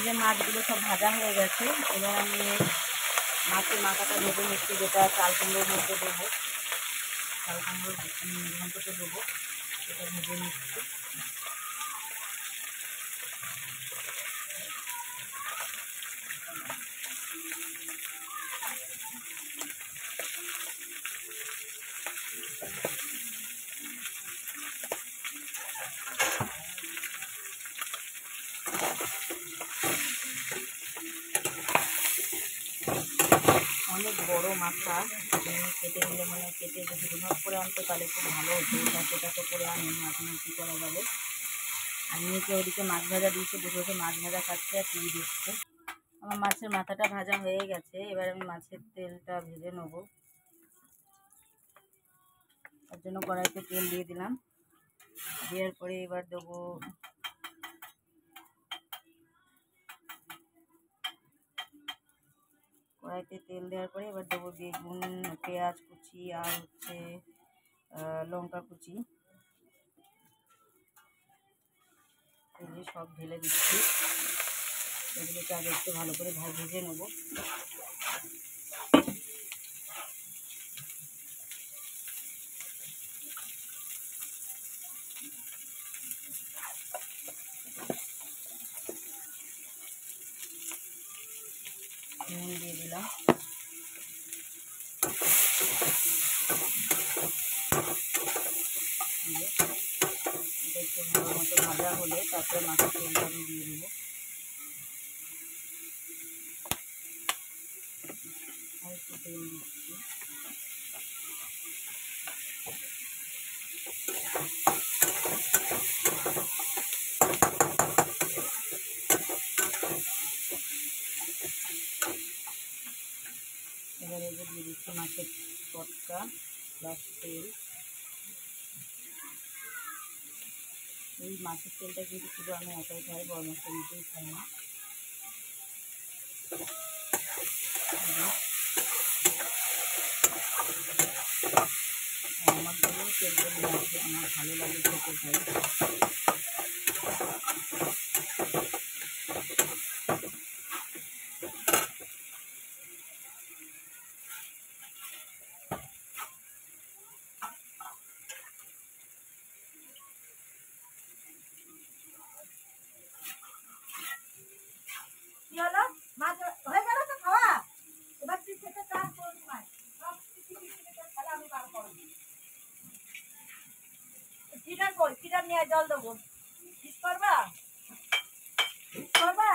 এই যে মাছগুলো সব ভাজা হয়ে গেছে। এবার আমি মাছের মাথাটা ভেজে নিচ্ছি, যেটা চাল কুমড়োর মধ্যে দেবো, চাল কুমড়োর ঘন্টতে দেবো, সেটা ভেজে নিচ্ছি। অনেক বড় মাথা কেটে নিলে, মানে কেটে যদি দুভাগ করে আনতো তাহলে খুব ভালো হতো। সেটা তো করে আনি, এখন কী করা যাবে। আর নিচে ওদিকে মাছ ভাজা দিয়েছে, বসে বসে মাছ ভাজা খাচ্ছে আর টিভি দেখছে। আমার মাছের মাথাটা ভাজা হয়ে গেছে। এবার আমি মাছের তেলটা ভেজে নেবো। তার জন্য কড়াইতে তেল দিয়ে দিলাম। দেওয়ার পরে এবার দেবো কড়াইতে তেল দেওয়ার পরে এবার দেবো বেগুন, পেঁয়াজ কুচি আর হচ্ছে লঙ্কা কুচি, এগুলি সব ঢেলে দিচ্ছি। এগুলোকে আগে একটু ভালো করে ভেজে নেবো। নুন দিয়ে দিলাম। এটা একটু ভালো মতো ভাজা হলে তারপরে মাছের তেলটা আমি দিয়ে দেবো। আর একটু তেল দিচ্ছি। এবারে দিয়ে দিচ্ছি মাছের টটকা প্লাস তেল। এই মাছের তেলটা কিন্তু শুধু আমি একাই খাই, বড় মশলা নিতেই খাই না। আমার জন্য তেলটা দিয়ে আছে, আমার ভালো লাগে খেতে খাই। জল দেবো, করবা করবা।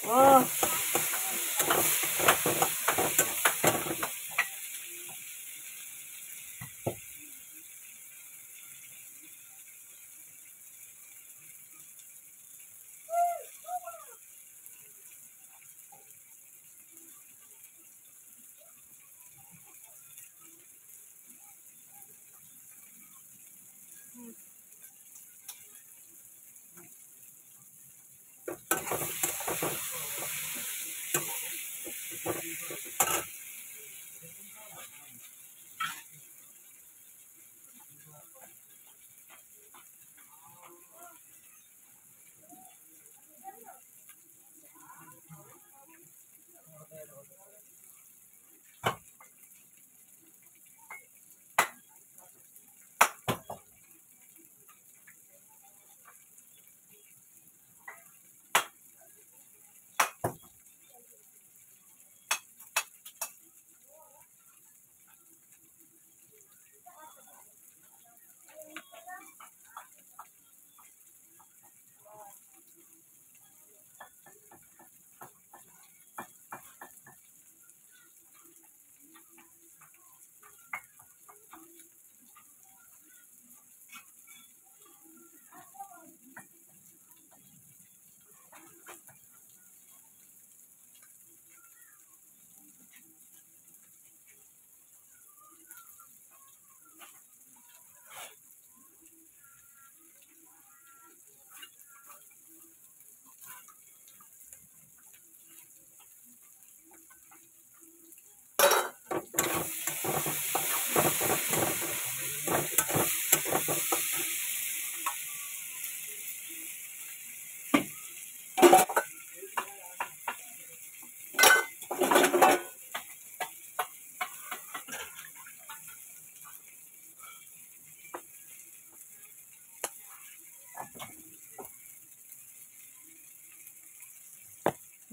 ও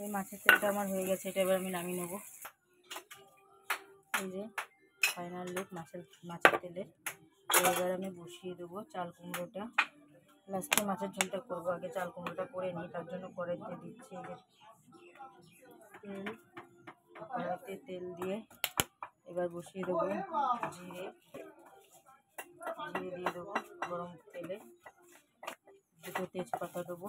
এই মাছের তেলটা আমার হয়ে গেছে, এটা এবার আমি নামিয়ে নেবো। এই যে ফাইনাল লুক মাছের তেলের। এবার আমি বসিয়ে দেবো চাল কুমড়োটা। লাস্টে মাছের ঝোলটা করবো, আগে চাল কুমড়োটা করে নিই, তার জন্য কড়াইতে দিচ্ছি এই যে তেল। কড়াইতে তেল দিয়ে এবার বসিয়ে দেবো জিরে দিয়ে দেবো গরম তেলে। দুটো তেজপাতা দেবো,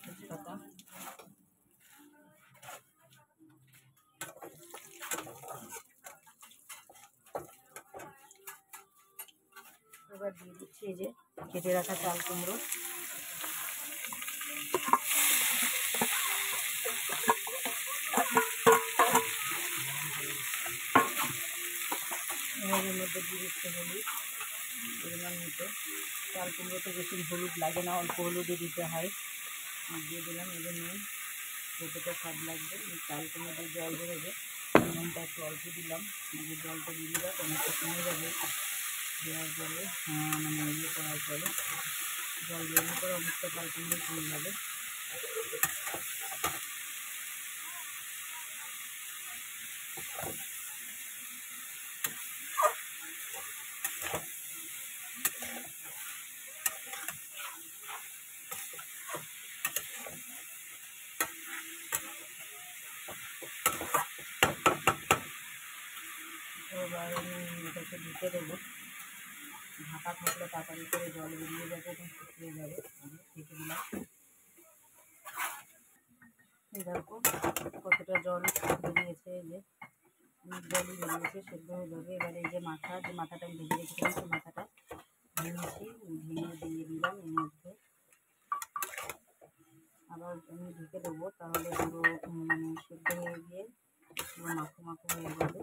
তেজপাতা এবার দিয়ে দিচ্ছি এই যে কেটে রাখা চাল কুমড়ো। এর মধ্যে দিয়ে দিচ্ছে হলুদ পরিমাণ মতো। চাল কুমড়োতে বেশি হলুদ লাগে না, অল্প হলুদে দিতে হয়। দিয়ে দিলাম এই যে নুন, যতটা স্বাদ লাগবে। এই চাল কুমড়ো জল বেরোবে, নুনটা একটু অল্প দিলাম। জলটা দিয়ে দিলাম, টমেটো কমে যাবে দেওয়ার পরে, মানে ইয়ে করার পরে জল বেরোনোর পরে অনেকটা চাল কুমড়ো কমে যাবে। এবার আমি এটাকে ঢেকে দেবো। ঢাকা থাকলে তাড়াতাড়ি করে জল বেরিয়ে যাবে এবং শুকিয়ে যাবে। ঢেকে দিলাম। এই দেখো কতটা জল বেরিয়েছে, এই যে জলই বেরিয়েছে, সেদ্ধ হয়ে যাবে। এবার এই যে মাথাটা আমি ভেজে রেখেছিলাম, সেই মাথাটা ভেঙে দিয়ে দিলাম এর মধ্যে। আবার আমি ঢেকে দেবো, তাহলে পুরো মানে সেদ্ধ হয়ে গিয়ে পুরো মাখো হয়ে যাবে।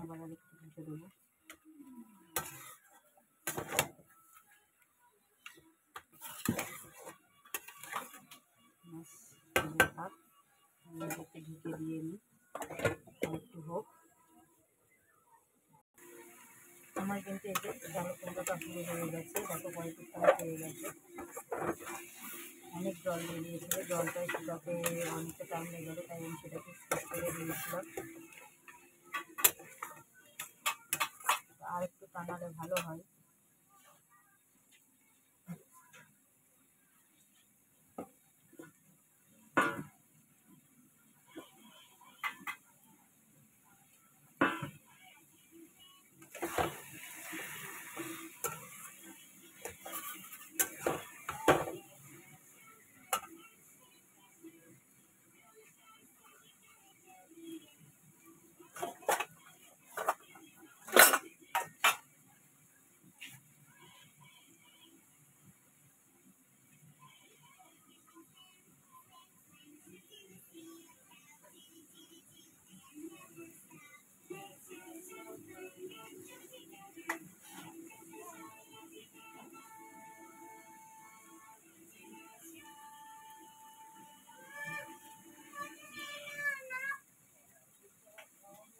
আবার আর একটু ঢেকে দেবো। ভাত এটাকে ঢেকে দিয়ে নিই, একটু হোক। আমার কিন্তু এই যে চাল কুমড়োটা পুরো হয়ে গেছে, দেখো কয়েকটা হয়ে গেছে। অনেক জল বেরিয়েছিল, জলটা শুকাতে অনেকটা টাইম লেগে গেলো, তাই আমি সেটাকে স্কিপ করে দিয়েছিলাম। আর একটু টানালে ভালো হয়।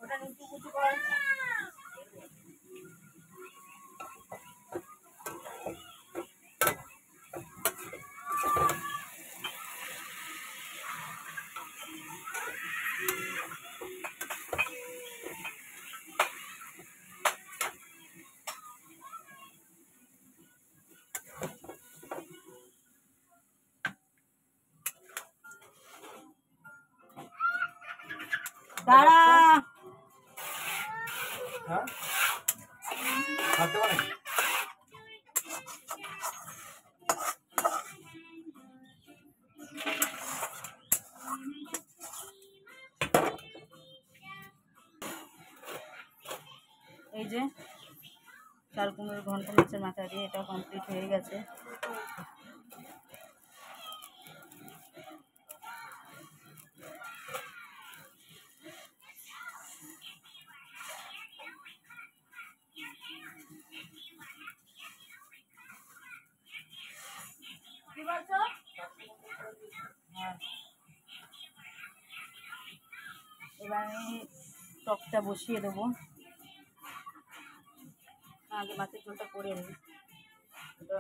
ওটা নিচু কুচু কর। দাঁড়া এই যে চাল কুমড়োর ঘন্ট মাছের মাথা দিয়ে এটা কমপ্লিট হয়ে গেছে। কি বলছো? হ্যাঁ এবার আমি টকটা বসিয়ে দেবো। আগে মাছের ঝোলটা করে নিই, ওটা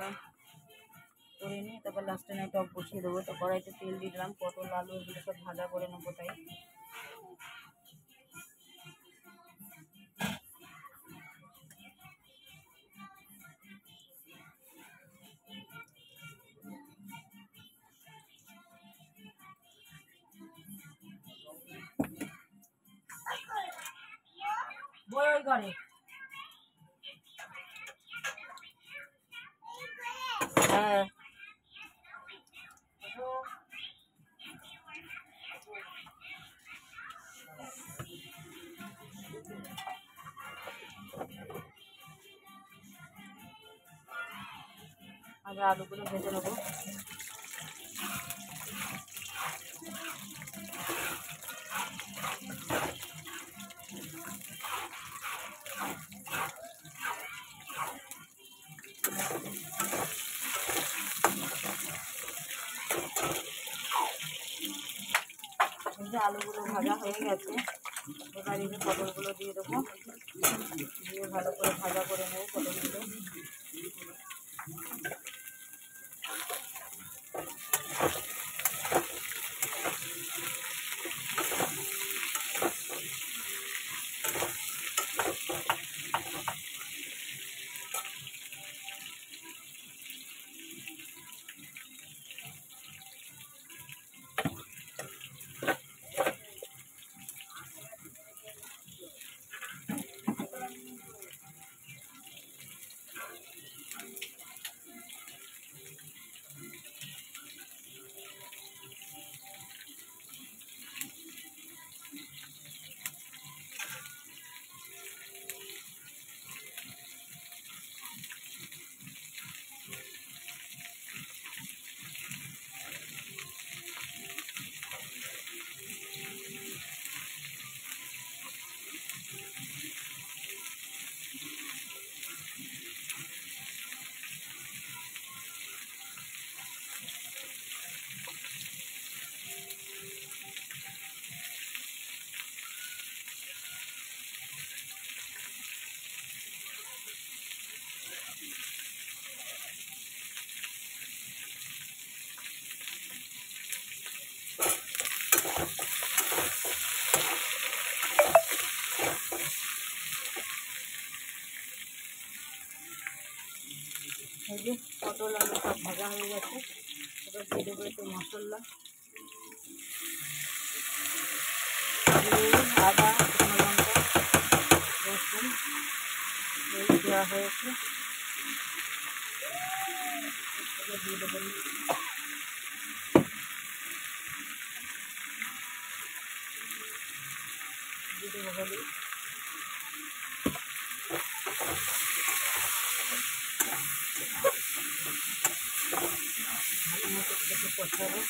করে নিয়ে তারপর লাস্টে নয় টক বসিয়ে দেবো। তো কড়াইতে তেল দিয়ে দিলাম, পটল আলু এগুলো সব ভাজা করে নেবো। তাই বই ওই ঘরে। হ্যাঁ আগে আলুগুলো ভেজে নেবো। আলুগুলো ভাজা হয়ে গেছে, এবার এই যে পটলগুলো দিয়ে দেবো, দিয়ে ভালো করে ভাজা করে নেবো পটলগুলো। এই যে পটল আলু সব ভাজা হয়ে গেছে, এবার দিয়ে দেবো একটু মশলা, আদা শুকনো লঙ্কা রসুন এই দেওয়া হয়েছে। এবার দিয়ে দেবো হলুদ, ভালো মতো একটু কষাবো।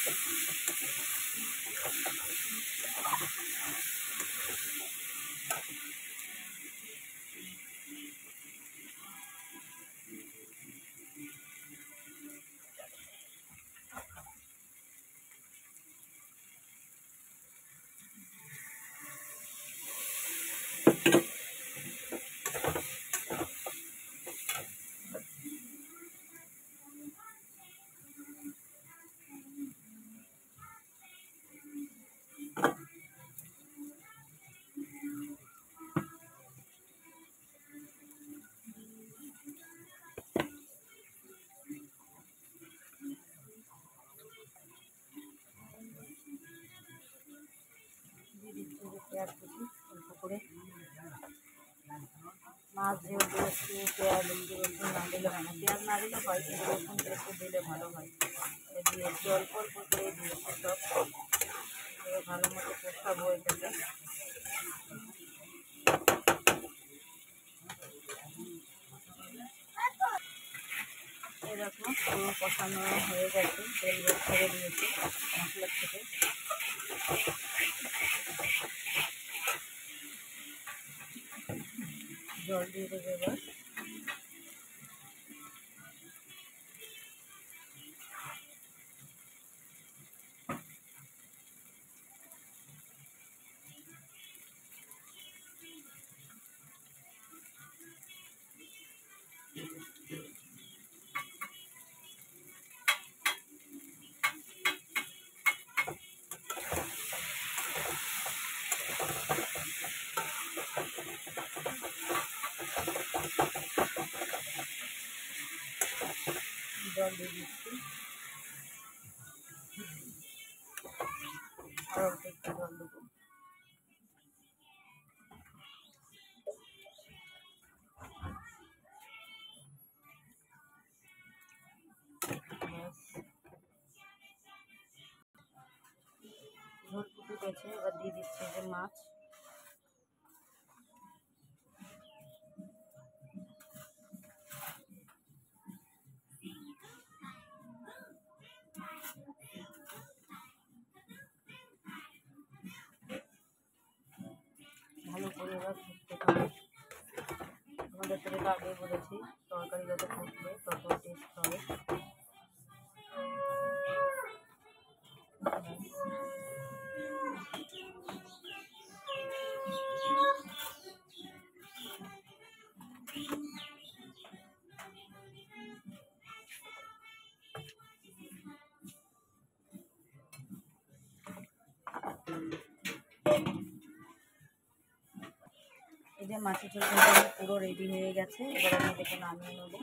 পেঁয়াজ কুচি অল্প করে, মাছ যেহেতু একটু পেঁয়াজ রসুন না দিলে হয় না, পেঁয়াজ না দিলে হয় কিন্তু রসুনটা একটু দিলে ভালো হয়। দিয়েছি অল্প অল্প করে দিয়েছি সব, ভালো মতো কষাবো এটাকে। এরকম পুরো কষানো হয়ে গেছে, তেল বের করে দিয়েছি মশলার থেকে। জল দিয়ে দেবো এবার। জল দিয়ে দিচ্ছি, আর অল্প একটু জল দেবো। ঝোল ফুটে গেছে, এবার দিয়ে দিচ্ছি যে মাছ। ভালো করে এবার ফুটতে হবে। আমাদের তো এটা আগে বলেছি, তরকারি যত ফুটবে তত টেস্ট হবে। এই যে মাছের ঝোল কিন্তু পুরো রেডি হয়ে গেছে, এবার আমি এটাকে নামিয়ে নেব।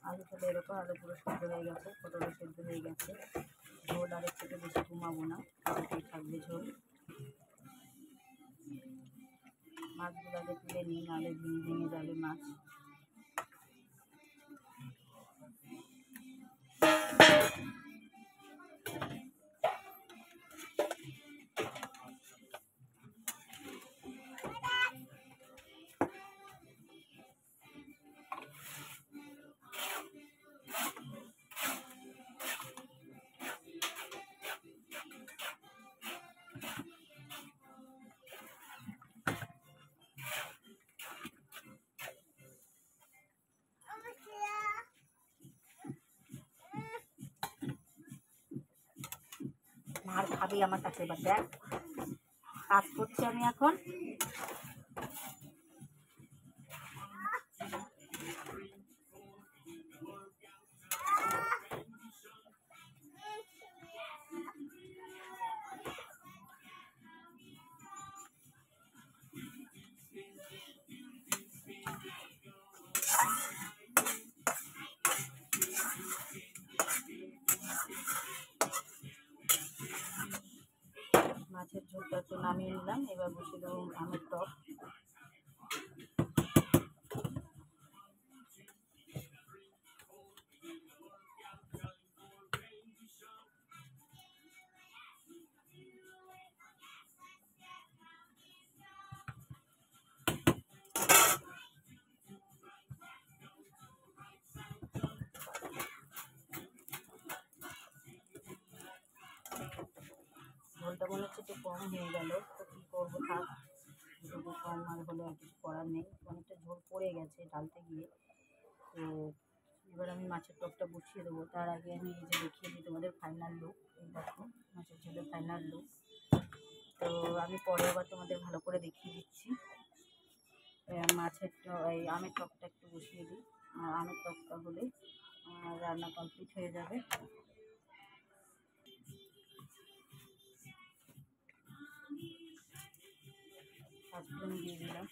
আলু তো এরকম, আলু পুরো সেদ্ধ হয়ে গেছে, পটলও সেদ্ধ হয়ে গেছে। ঝোল আর একটু বেশি ঘুমাবো না, এটাই থাকবে ঝোল। মাছগুলো আগে তুলে নিই, নাহলে ভেঙে ভেঙে যাবে মাছ। মার খাবি আমার কাছে, এবার দেখ কাজ করছি আমি এখন। মাছের ঝোলটা একটু নামিয়ে নিলাম, এবার বসিয়ে দেবো আমের টক। ঝোলটা মনে হচ্ছে একটু কম হয়ে গেল, তো কী করবো, থাক, যেটুকু কম আর হলে আর কিছু করার নেই। অনেকটা ঝোল পড়ে গেছে ঢালতে গিয়ে। তো এবার আমি মাছের টকটা বসিয়ে দেবো। তার আগে আমি এই যে দেখিয়ে দিই তোমাদের ফাইনাল লুক। এই দেখো মাছের ঝোলের ফাইনাল লুক। তো আমি পরে আবার তোমাদের ভালো করে দেখিয়ে দিচ্ছি। মাছের এই আমের টকটা একটু বসিয়ে দিই, আর আমের টকটা হলে রান্না কমপ্লিট হয়ে যাবে। পাঁচফোড়ন দিয়ে দিলাম,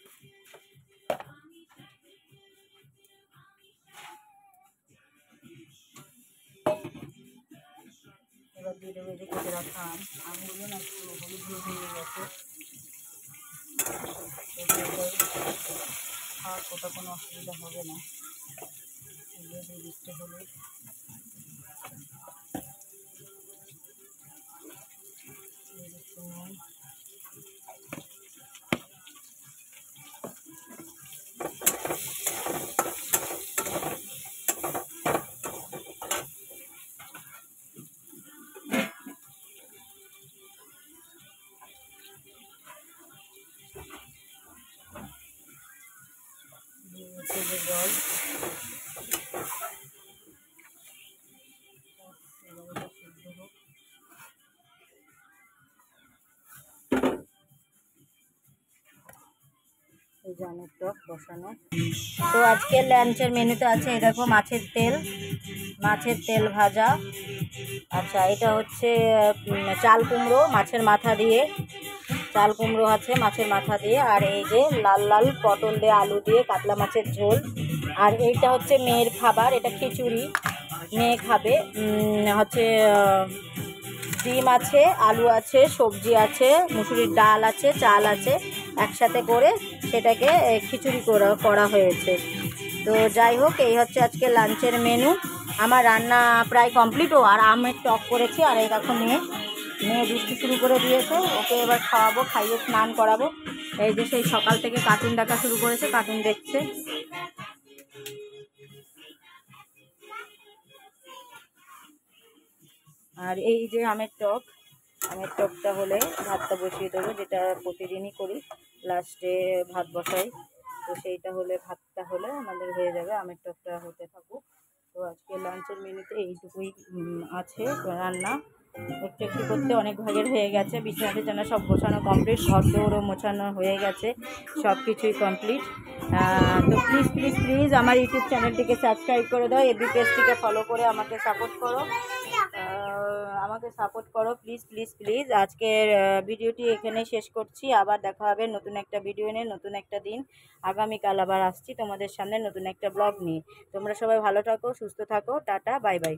এবার দিয়ে দেবো এই যে কেটে রাখা আমগুলো না একটু হলুদ হলুদ হয়ে গেছে। খাওয়ার কোথাও কোনো অসুবিধা হবে না, দিয়ে দিয়ে দিতে হলুদ। দিয়ে দিচ্ছি নুন, দিয়ে জল। এই যে আমের টক বসানো। তো আজকের লাঞ্চের মেনুতে আছে এই দেখো মাছের তেল ভাজা। আচ্ছা, এটা হচ্ছে চাল কুমড়ো মাছের মাথা দিয়ে চাল কুমড়ো আছে মাছের মাথা দিয়ে, আর এই যে লাল লাল পটল দিয়ে আলু দিয়ে কাতলা মাছের ঝোল। আর এইটা হচ্ছে মেয়ের খাবার, এটা খিচুড়ি, মেয়ে খাবে। হচ্ছে ডিম আছে, আলু আছে, সবজি আছে, মুসুরির ডাল আছে, চাল আছে, একসাথে করে সেটাকে খিচুড়ি করা হয়েছে। তো যাই হোক, এই হচ্ছে আজকে লাঞ্চের মেনু। আমার রান্না প্রায় কমপ্লিটও, আর আমের টক করেছি। আর এই দেখো মেয়ে দুষ্টু শুরু করে দিয়েছে, ওকে এবার খাওয়াবো, খাইয়ে স্নান করাবো। এই যে সেই সকাল থেকে কার্টুন দেখা শুরু করেছে, কার্টুন দেখছে। আর এই যে আমের টকটা হলে ভাতটা বসিয়ে দেবো, যেটা প্রতিদিনই করি, লাস্টে ভাত বসাই। তো সেইটা হলে, ভাতটা হলে আমাদের হয়ে যাবে, আমের টকটা হতে থাকুক। তো আজকে লাঞ্চের মেনুতে এইটুকুই আছে রান্না। একটু একটু করতে অনেক ভাগের হয়ে গেছে। বিছানা টিছানা সব গোছানো কমপ্লিট, ঘর দৌড়ও মোছানো হয়ে গেছে, সব কিছুই কমপ্লিট। তো প্লিজ প্লিজ প্লিজ আমার ইউটিউব চ্যানেলটিকে সাবস্ক্রাইব করে দাও, এফবি পেজটিকে ফলো করে আমাকে সাপোর্ট করো প্লিজ প্লিজ প্লিজ। আজকের ভিডিওটি এখানেই শেষ করছি। আবার দেখা হবে নতুন একটা ভিডিও নিয়ে, নতুন একটা দিন। আগামীকাল আবার আসছি তোমাদের সামনে নতুন একটা ব্লগ নিয়ে। তোমরা সবাই ভালো থাকো, সুস্থ থাকো, টাটা, বাই বাই।